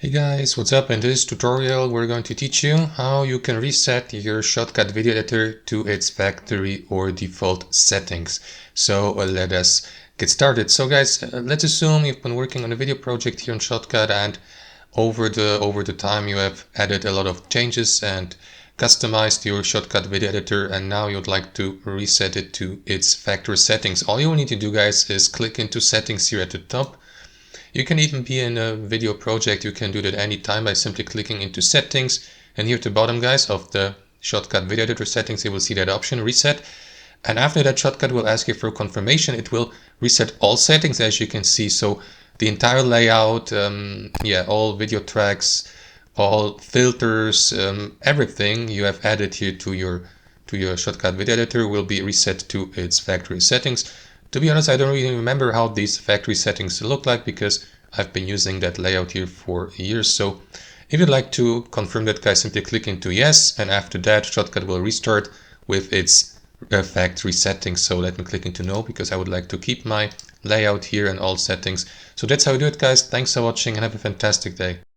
Hey guys, what's up? In this tutorial we're going to teach you how you can reset your Shotcut video editor to its factory or default settings. So let us get started. So guys, let's assume you've been working on a video project here in Shotcut, and over the time you have added a lot of changes and customized your Shotcut video editor, and now you'd like to reset it to its factory settings. All you need to do, guys, is click into settings here at the top. You can even be in a video project. You can do that anytime by simply clicking into settings, and here at the bottom, guys, of the Shotcut video editor settings, you will see that option reset. And after that, Shotcut will ask you for confirmation. It will reset all settings, as you can see. So the entire layout, all video tracks, all filters, everything you have added here to your Shotcut video editor will be reset to its factory settings. To be honest, I don't really remember how these factory settings look like because I've been using that layout here for years. So if you'd like to confirm that, guys, simply click into yes, and after that Shotcut will restart with its factory settings. So let me click into no because I would like to keep my layout here and all settings. So that's how we do it, guys. Thanks for watching and have a fantastic day.